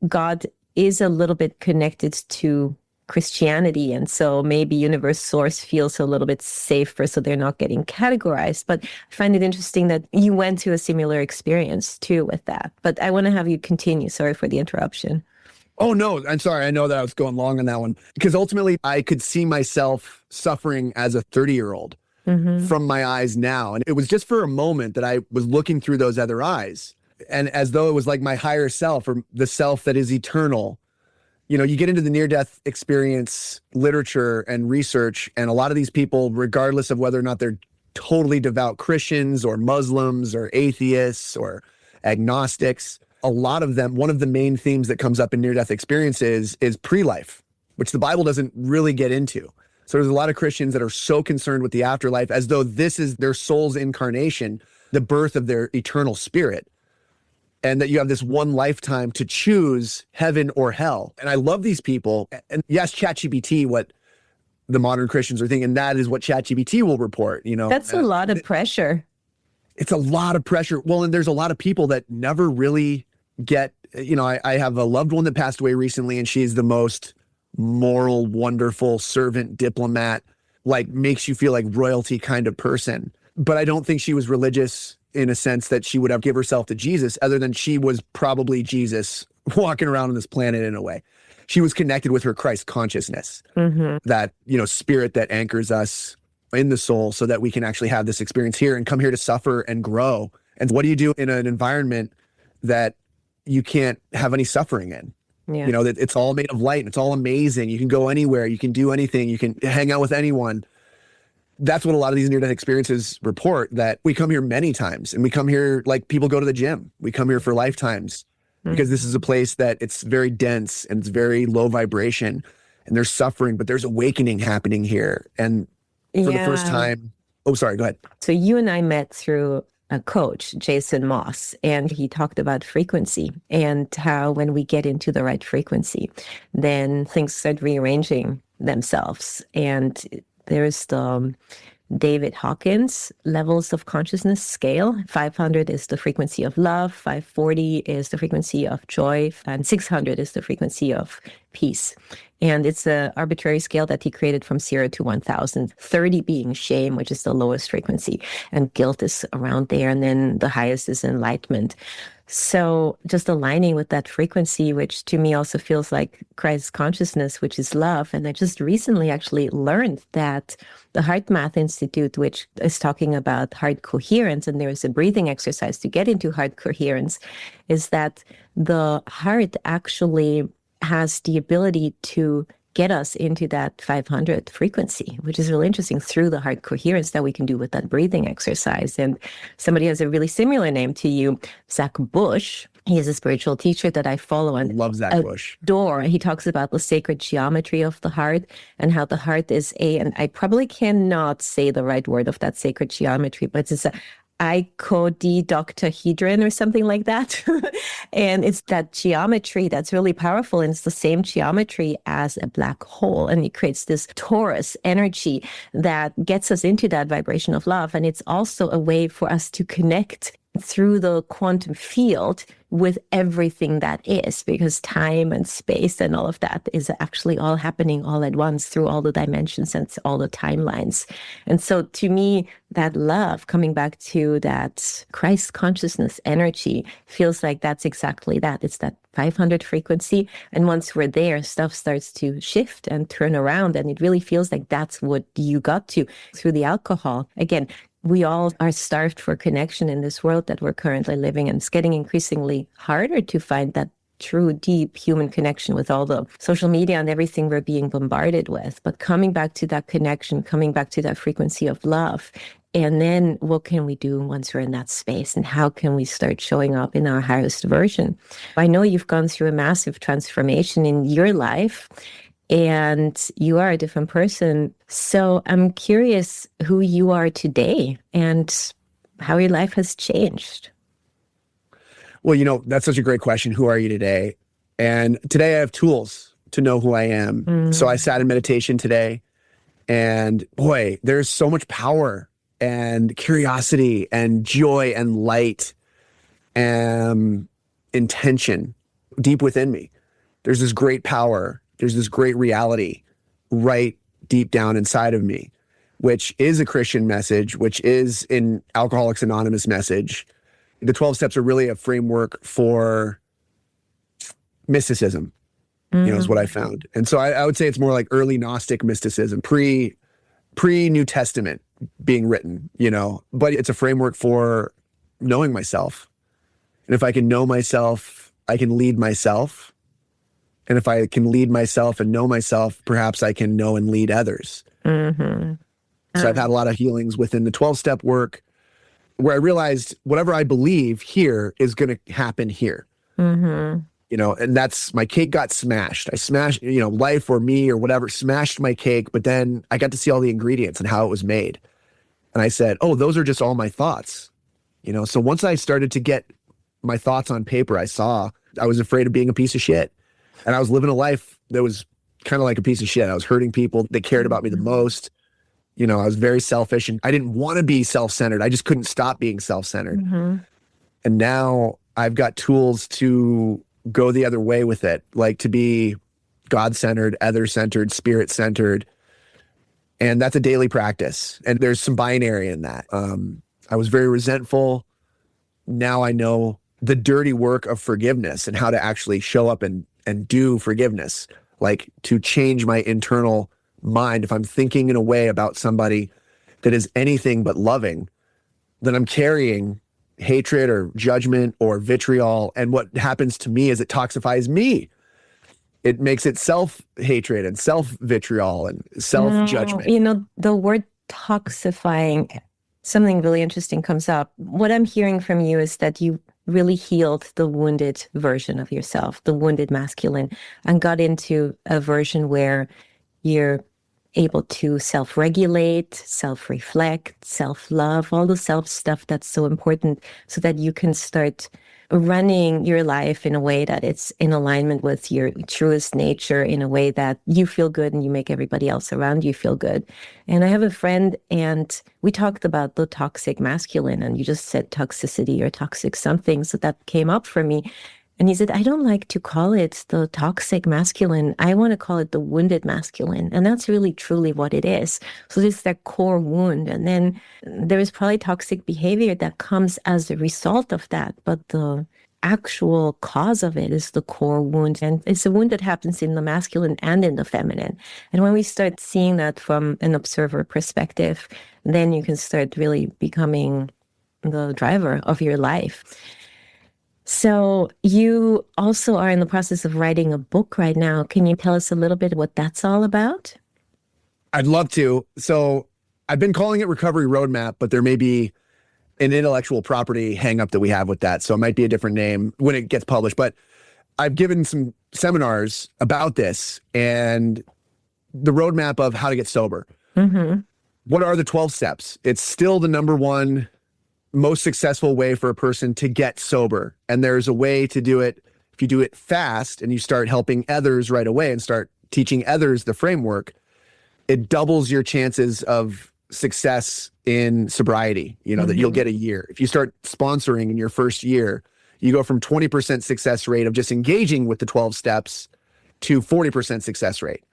God is a little bit connected to Christianity. And so maybe Universe Source feels a little bit safer, so they're not getting categorized. But I find it interesting that you went through a similar experience too with that. But I want to have you continue. Sorry for the interruption. Oh, no, I'm sorry. I know that I was going long on that one because ultimately I could see myself suffering as a 30-year-old from my eyes now. And it was just for a moment that I was looking through those other eyes. And as though it was like my higher self or the self that is eternal. You know, you get into the near-death experience literature and research, and a lot of these people, regardless of whether or not they're totally devout Christians or Muslims or atheists or agnostics, a lot of them, one of the main themes that comes up in near-death experiences is pre-life, which the Bible doesn't really get into. So there's a lot of Christians that are so concerned with the afterlife as though this is their soul's incarnation, the birth of their eternal spirit. And that you have this one lifetime to choose heaven or hell. And I love these people. And yes, ChatGPT, what the modern Christians are thinking, that is what ChatGPT will report, you know. That's a lot of pressure. It's a lot of pressure. Well, and there's a lot of people that never really get, you know, I have a loved one that passed away recently, and she's the most moral, wonderful servant, diplomat, like makes you feel like royalty kind of person. But I don't think she was religious in a sense that she would have give herself to Jesus, other than she was probably Jesus walking around on this planet in a way. She was connected with her Christ consciousness, that, you know, spirit that anchors us in the soul so that we can actually have this experience here and come here to suffer and grow. And what do you do in an environment that you can't have any suffering in? Yeah. You know, that it's all made of light and it's all amazing. You can go anywhere, you can do anything, you can hang out with anyone. That's what a lot of these near-death experiences report, that we come here many times, and we come here like people go to the gym. We come here for lifetimes because this is a place that it's very dense and it's very low vibration, and there's suffering, but there's awakening happening here. And for the first time, oh, sorry, go ahead. So you and I met through a coach, Jason Moss, and he talked about frequency and how when we get into the right frequency, then things start rearranging themselves. And there's the David Hawkins levels of consciousness scale. 500 is the frequency of love, 540 is the frequency of joy, and 600 is the frequency of peace. And it's an arbitrary scale that he created from 0 to 1,000, 30 being shame, which is the lowest frequency, and guilt is around there, and then the highest is enlightenment. So just aligning with that frequency, which to me also feels like Christ consciousness, which is love. And I just recently actually learned that the Heart Math Institute, which is talking about heart coherence, and there is a breathing exercise to get into heart coherence, is that the heart actually has the ability to get us into that 500 frequency, which is really interesting, through the heart coherence that we can do with that breathing exercise. And somebody has a really similar name to you, Zach Bush. He is a spiritual teacher that I follow and love Zach Bush. Adore. He talks about the sacred geometry of the heart and how the heart is and I probably cannot say the right word of that sacred geometry, but it's a icodecahedron or something like that. And it's that geometry that's really powerful. And it's the same geometry as a black hole. And it creates this torus energy that gets us into that vibration of love. And it's also a way for us to connect through the quantum field with everything that is, because time and space and all of that is actually all happening all at once through all the dimensions and all the timelines. And so to me, that love, coming back to that Christ consciousness energy, feels like that's exactly that. It's that 500 frequency. And once we're there, stuff starts to shift and turn around. And it really feels like that's what you got to through the alcohol. Again, we all are starved for connection in this world that we're currently living in. It's getting increasingly harder to find that true, deep human connection with all the social media and everything we're being bombarded with. But coming back to that connection, coming back to that frequency of love. And then what can we do once we're in that space? And how can we start showing up in our highest version? I know you've gone through a massive transformation in your life, and you are a different person. So I'm curious who you are today and how your life has changed. Well, you know, that's such a great question. Who are you today? And today I have tools to know who I am. So I sat in meditation today, and boy, there's so much power and curiosity and joy and light and intention deep within me. There's this great power. There's this great reality right deep down inside of me, which is a Christian message, which is an Alcoholics Anonymous message. The 12 steps are really a framework for mysticism, you know, is what I found. And so I would say it's more like early Gnostic mysticism, pre-New Testament being written, you know, but it's a framework for knowing myself. And if I can know myself, I can lead myself. And if I can lead myself and know myself, perhaps I can know and lead others. So I've had a lot of healings within the 12-step work where I realized whatever I believe here is going to happen here. You know, and that's, my cake got smashed. I smashed, you know, life or me or whatever smashed my cake, but then I got to see all the ingredients and how it was made. And I said, oh, those are just all my thoughts. You know, so once I started to get my thoughts on paper, I saw I was afraid of being a piece of shit. And I was living a life that was kind of like a piece of shit. I was hurting people that cared about me the most. You know, I was very selfish and I didn't want to be self-centered. I just couldn't stop being self-centered. And now I've got tools to go the other way with it, like to be God-centered, other-centered, spirit-centered. And that's a daily practice. And there's some binary in that. I was very resentful. Now I know the dirty work of forgiveness and how to actually show up and do forgiveness, like to change my internal mind. If I'm thinking in a way about somebody that is anything but loving, then I'm carrying hatred or judgment or vitriol. And what happens to me is it toxifies me. It makes it self-hatred and self-vitriol and self-judgment. The word toxifying, something really interesting comes up. What I'm hearing from you is that you really healed the wounded version of yourself, the wounded masculine, and got into a version where you're able to self-regulate, self-reflect, self-love, all the self stuff that's so important so that you can start running your life in a way that it's in alignment with your truest nature, in a way that you feel good and you make everybody else around you feel good. And I have a friend, and we talked about the toxic masculine, and you just said toxicity or toxic something. So that came up for me. And he said, I don't like to call it the toxic masculine. I want to call it the wounded masculine. And that's really truly what it is. So there's that core wound. And then there is probably toxic behavior that comes as a result of that. But the actual cause of it is the core wound. And it's a wound that happens in the masculine and in the feminine. And when we start seeing that from an observer perspective, then you can start really becoming the driver of your life. So you also are in the process of writing a book right now. Can you tell us a little bit what that's all about? I'd love to. So I've been calling it Recovery Roadmap, but there may be an intellectual property hang up that we have with that. So it might be a different name when it gets published. But I've given some seminars about this and the roadmap of how to get sober. Mm-hmm. What are the 12 steps? It's still the number one most successful way for a person to get sober. And there's a way to do it. If you do it fast and you start helping others right away and start teaching others the framework, it doubles your chances of success in sobriety, that you'll get a year. If you start sponsoring in your first year, you go from 20% success rate of just engaging with the 12 steps to 40% success rate.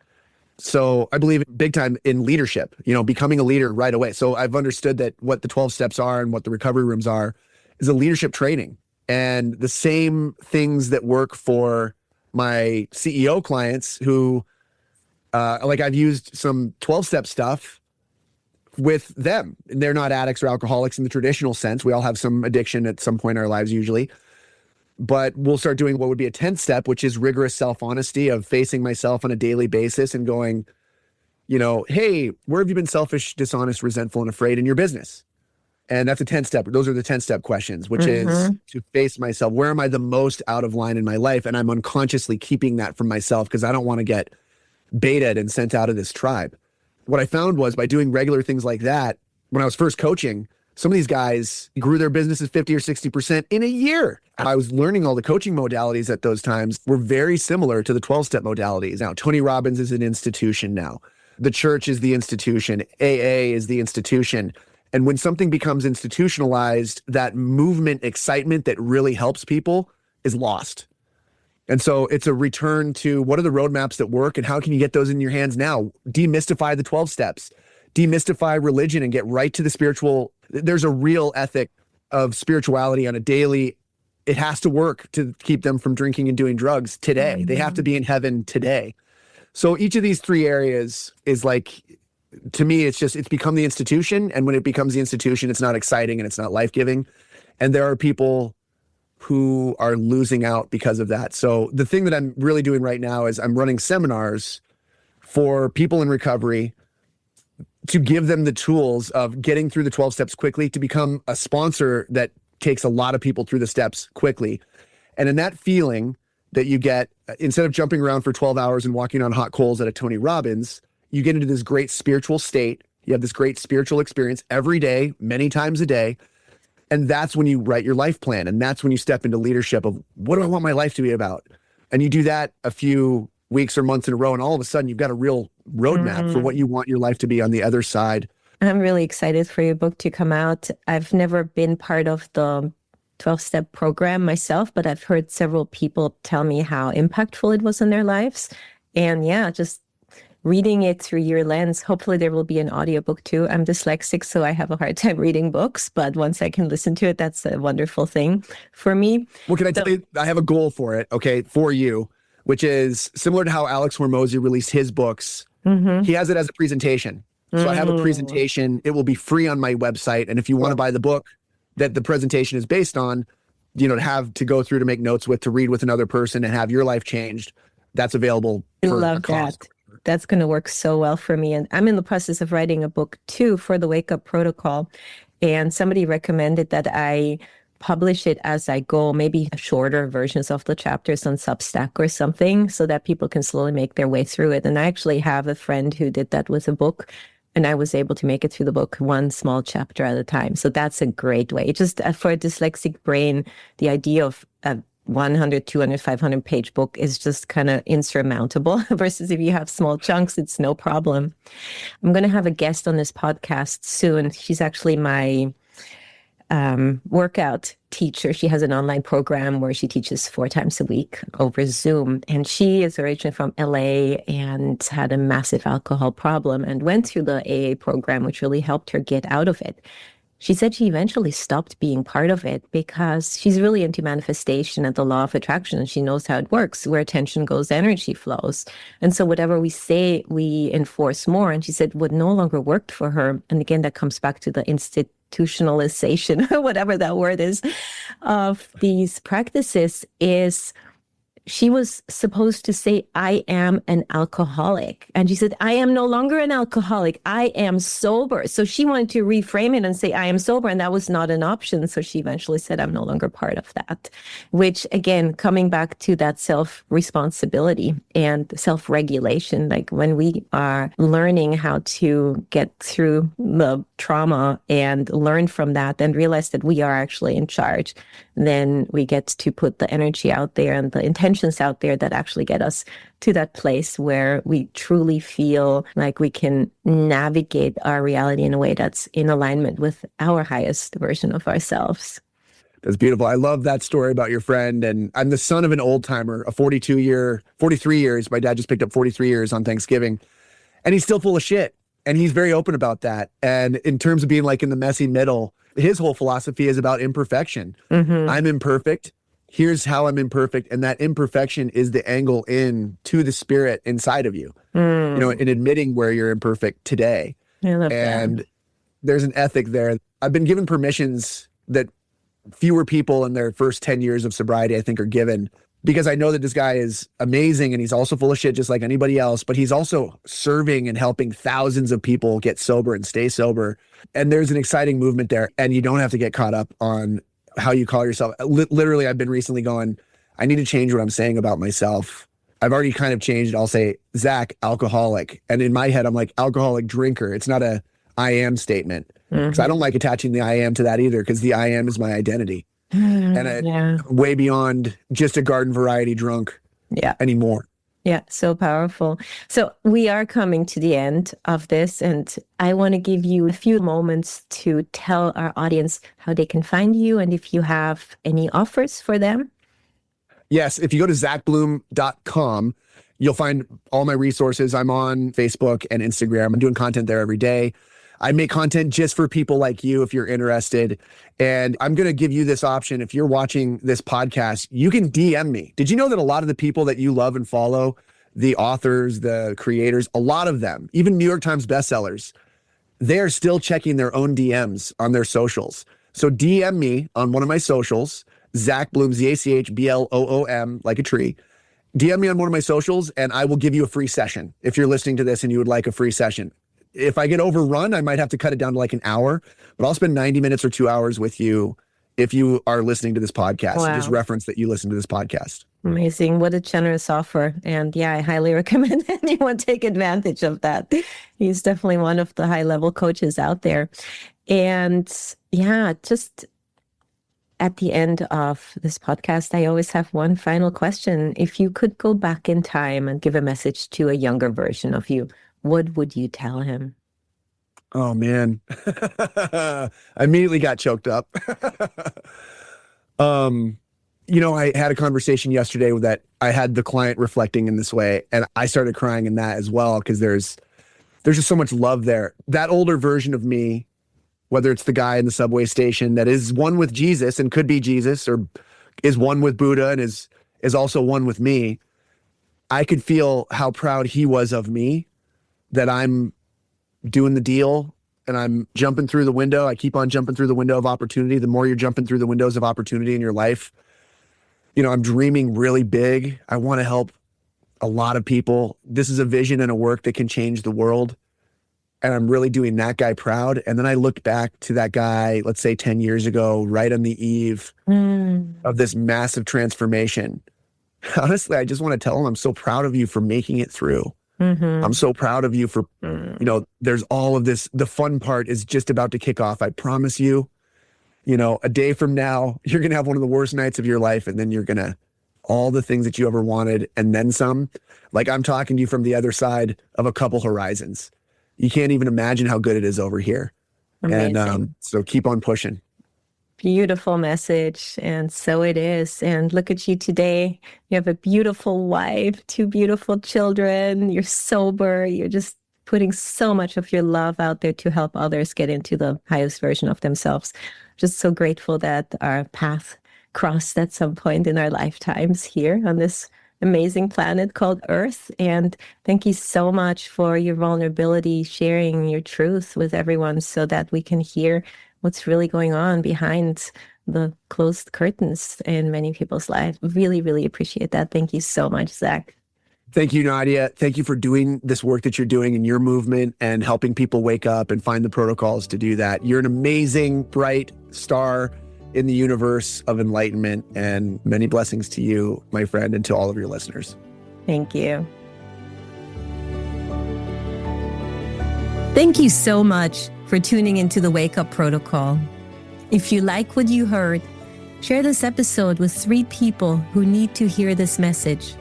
So I believe big time in leadership, becoming a leader right away. So I've understood that what the 12 steps are and what the recovery rooms are is a leadership training. And the same things that work for my CEO clients who, I've used some 12-step stuff with them. They're not addicts or alcoholics in the traditional sense. We all have some addiction at some point in our lives usually. But we'll start doing what would be a 10th step, which is rigorous self-honesty of facing myself on a daily basis and going, hey, where have you been selfish, dishonest, resentful, and afraid in your business? And that's a 10th step. Those are the 10-step questions, which is to face myself. Where am I the most out of line in my life? And I'm unconsciously keeping that from myself because I don't want to get baited and sent out of this tribe. What I found was by doing regular things like that, when I was first coaching, some of these guys grew their businesses 50 or 60% in a year. I was learning all the coaching modalities at those times were very similar to the 12-step modalities. Now, Tony Robbins is an institution now. The church is the institution. AA is the institution. And when something becomes institutionalized, that movement excitement that really helps people is lost. And so it's a return to what are the roadmaps that work and how can you get those in your hands now? Demystify the 12 steps. Demystify religion and get right to the spiritual. There's a real ethic of spirituality on a daily. It has to work to keep them from drinking and doing drugs today. Mm-hmm. They have to be in heaven today. So each of these three areas is to me, it's become the institution. And when it becomes the institution, it's not exciting and it's not life-giving. And there are people who are losing out because of that. So the thing that I'm really doing right now is I'm running seminars for people in recovery to give them the tools of getting through the 12 steps quickly, to become a sponsor that takes a lot of people through the steps quickly. And in that feeling that you get, instead of jumping around for 12 hours and walking on hot coals at a Tony Robbins, you get into this great spiritual state. You have this great spiritual experience every day, many times a day. And that's when you write your life plan. And that's when you step into leadership of what do I want my life to be about? And you do that a few weeks or months in a row. And all of a sudden you've got a real roadmap for what you want your life to be on the other side. I'm really excited for your book to come out. I've never been part of the 12-step program myself, but I've heard several people tell me how impactful it was in their lives. And yeah, just reading it through your lens, hopefully there will be an audiobook too. I'm dyslexic, so I have a hard time reading books, but once I can listen to it, that's a wonderful thing for me. Well, can I tell you, I have a goal for it, okay, for you, which is similar to how Alex Hormozy released his books. He has it as a presentation. So I have a presentation. It will be free on my website. And if you want to buy the book that the presentation is based on, to have to go through to make notes with, to read with another person and have your life changed, that's available I for a love cost. that. That's going to work so well for me. And I'm in the process of writing a book too for the Wake Up Protocol. And somebody recommended that I publish it as I go, maybe shorter versions of the chapters on Substack or something, so that people can slowly make their way through it. And I actually have a friend who did that with a book, and I was able to make it through the book one small chapter at a time. So that's a great way. Just for a dyslexic brain, the idea of a 100, 200, 500 page book is just kind of insurmountable versus if you have small chunks, it's no problem. I'm going to have a guest on this podcast soon. She's actually my workout teacher. She has an online program where she teaches 4 times a week over Zoom. And she is originally from LA and had a massive alcohol problem and went through the AA program, which really helped her get out of it. She said she eventually stopped being part of it because she's really into manifestation and the law of attraction. And she knows how it works. Where attention goes, energy flows. And so whatever we say, we enforce more. And she said what no longer worked for her, and again, that comes back to the institutionalization, whatever that word is, of these practices, is she was supposed to say, I am an alcoholic. And she said, I am no longer an alcoholic. I am sober. So she wanted to reframe it and say, I am sober. And that was not an option. So she eventually said, I'm no longer part of that, which again, coming back to that self-responsibility and self-regulation, like when we are learning how to get through the trauma and learn from that and realize that we are actually in charge, then we get to put the energy out there and the intentions out there that actually get us to that place where we truly feel like we can navigate our reality in a way that's in alignment with our highest version of ourselves. That's beautiful. I love that story about your friend. And I'm the son of an old timer, a 43 years. My dad just picked up 43 years on Thanksgiving, and he's still full of shit. And he's very open about that. And in terms of being like in the messy middle, his whole philosophy is about imperfection. Mm-hmm. I'm imperfect. Here's how I'm imperfect. And that imperfection is the angle in to the spirit inside of you, you know, in admitting where you're imperfect today. I love and that. There's an ethic there. I've been given permissions that fewer people in their first 10 years of sobriety, I think, are given, because I know that this guy is amazing and he's also full of shit just like anybody else, but he's also serving and helping thousands of people get sober and stay sober. And there's an exciting movement there, and you don't have to get caught up on how you call yourself. Literally, I've been recently going, I need to change what I'm saying about myself. I've already kind of changed. I'll say, Zach, alcoholic. And in my head, I'm like, alcoholic drinker. It's not a I am statement. Because I don't like attaching the I am to that either, because the I am is my identity. And way beyond just a garden variety drunk anymore. Yeah, so powerful. So we are coming to the end of this, and I want to give you a few moments to tell our audience how they can find you and if you have any offers for them. Yes, if you go to zachbloom.com, you'll find all my resources. I'm on Facebook and Instagram. I'm doing content there every day. I make content just for people like you if you're interested. And I'm going to give you this option. If you're watching this podcast, you can DM me. Did you know that a lot of the people that you love and follow, the authors, the creators, a lot of them, even New York Times bestsellers, they're still checking their own DMs on their socials. So DM me on one of my socials, Zach Bloom, ZACHBLOOM, like a tree. DM me on one of my socials and I will give you a free session. If you're listening to this and you would like a free session. If I get overrun, I might have to cut it down to like an hour, but I'll spend 90 minutes or 2 hours with you if you are listening to this podcast. Wow. Just reference that you listen to this podcast. Amazing. What a generous offer. And yeah, I highly recommend anyone take advantage of that. He's definitely one of the high-level coaches out there. And yeah, just at the end of this podcast, I always have one final question. If you could go back in time and give a message to a younger version of you, what would you tell him? Oh, man. I immediately got choked up. You know, I had a conversation yesterday that I had the client reflecting in this way, and I started crying in that as well, because there's just so much love there. That older version of me, whether it's the guy in the subway station that is one with Jesus and could be Jesus, or is one with Buddha and is also one with me, I could feel how proud he was of me, that I'm doing the deal and I'm jumping through the window. I keep on jumping through the window of opportunity. The more you're jumping through the windows of opportunity in your life, you know, I'm dreaming really big. I want to help a lot of people. This is a vision and a work that can change the world. And I'm really doing that guy proud. And then I looked back to that guy, let's say 10 years ago, right on the eve of this massive transformation. Honestly, I just want to tell him I'm so proud of you for making it through. I'm so proud of you for, there's all of this. The fun part is just about to kick off. I promise you, a day from now, you're going to have one of the worst nights of your life. And then you're going to, all the things that you ever wanted and then some. Like, I'm talking to you from the other side of a couple horizons. You can't even imagine how good it is over here. Amazing. And so keep on pushing. Beautiful message. And so it is. And look at you today. You have a beautiful wife, 2 beautiful children. You're sober. You're just putting so much of your love out there to help others get into the highest version of themselves. Just so grateful that our path crossed at some point in our lifetimes here on this amazing planet called Earth. And thank you so much for your vulnerability, sharing your truth with everyone so that we can hear what's really going on behind the closed curtains in many people's lives. Really, really appreciate that. Thank you so much, Zach. Thank you, Nadja. Thank you for doing this work that you're doing in your movement and helping people wake up and find the protocols to do that. You're an amazing, bright star in the universe of enlightenment, and many blessings to you, my friend, and to all of your listeners. Thank you. Thank you so much for tuning into the Wake Up Protocol. If you like what you heard, share this episode with 3 people who need to hear this message.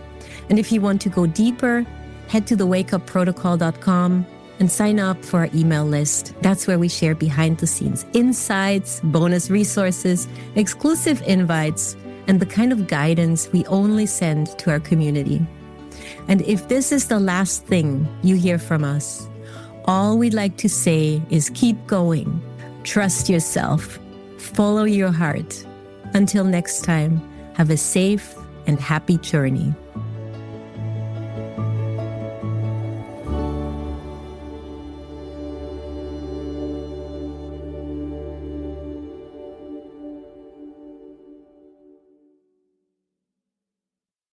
And if you want to go deeper, head to thewakeupprotocol.com and sign up for our email list. That's where we share behind the scenes insights, bonus resources, exclusive invites, and the kind of guidance we only send to our community. And if this is the last thing you hear from us, all we'd like to say is keep going, trust yourself, follow your heart. Until next time, have a safe and happy journey.